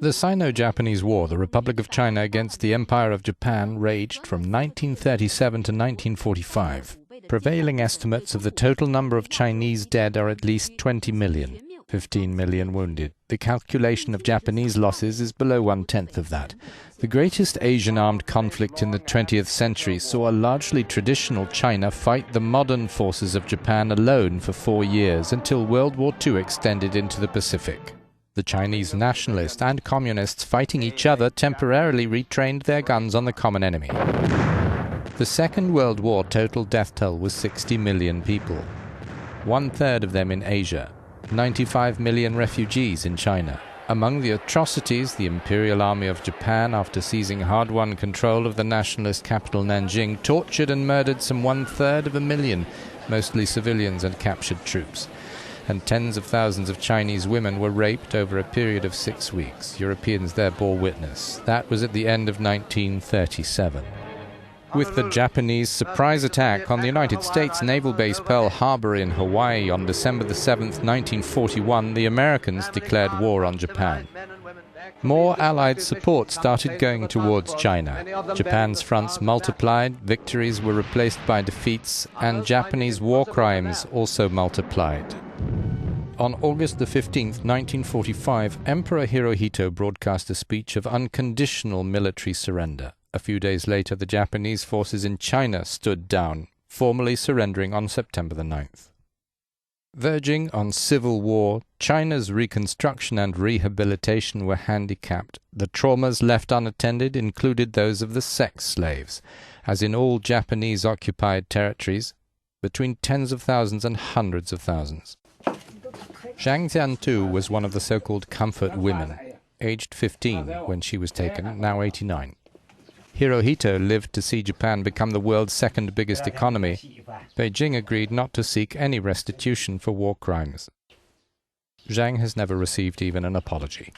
The Sino-Japanese War, the Republic of China against the Empire of Japan, raged from 1937 to 1945. Prevailing estimates of the total number of Chinese dead are at least 20 million, 15 million wounded. The calculation of Japanese losses is below one-tenth of that. The greatest Asian armed conflict in the 20th century saw a largely traditional China fight the modern forces of Japan alone for 4 years until World War II extended into the Pacific. The Chinese nationalists and communists fighting each other temporarily retrained their guns on the common enemy. The Second World War total death toll was 60 million people, 1/3 of them in Asia, 95 million refugees in China. Among the atrocities, the Imperial Army of Japan, after seizing hard-won control of the nationalist capital Nanjing, tortured and murdered some 1/3 of a million, mostly civilians and captured troops. And tens of thousands of Chinese women were raped over a period of 6 weeks. Europeans there bore witness. That was at the end of 1937. With the Japanese surprise attack on the United States naval base Pearl Harbor in Hawaii on December 7, 1941, the Americans declared war on Japan. More Allied support started going towards China. Japan's fronts multiplied, victories were replaced by defeats, and Japanese war crimes also multiplied. On August 15, 1945, Emperor Hirohito broadcast a speech of unconditional military surrender. A few days later, the Japanese forces in China stood down, formally surrendering on September 9th. Verging on civil war, China's reconstruction and rehabilitation were handicapped. The traumas left unattended included those of the sex slaves. As in all Japanese-occupied territories, between tens of thousands and hundreds of thousands. Zhang Jiantu was one of the so-called comfort women, aged 15 when she was taken, now 89. Hirohito lived to see Japan become the world's second biggest economy. Beijing agreed not to seek any restitution for war crimes. Zhang has never received even an apology.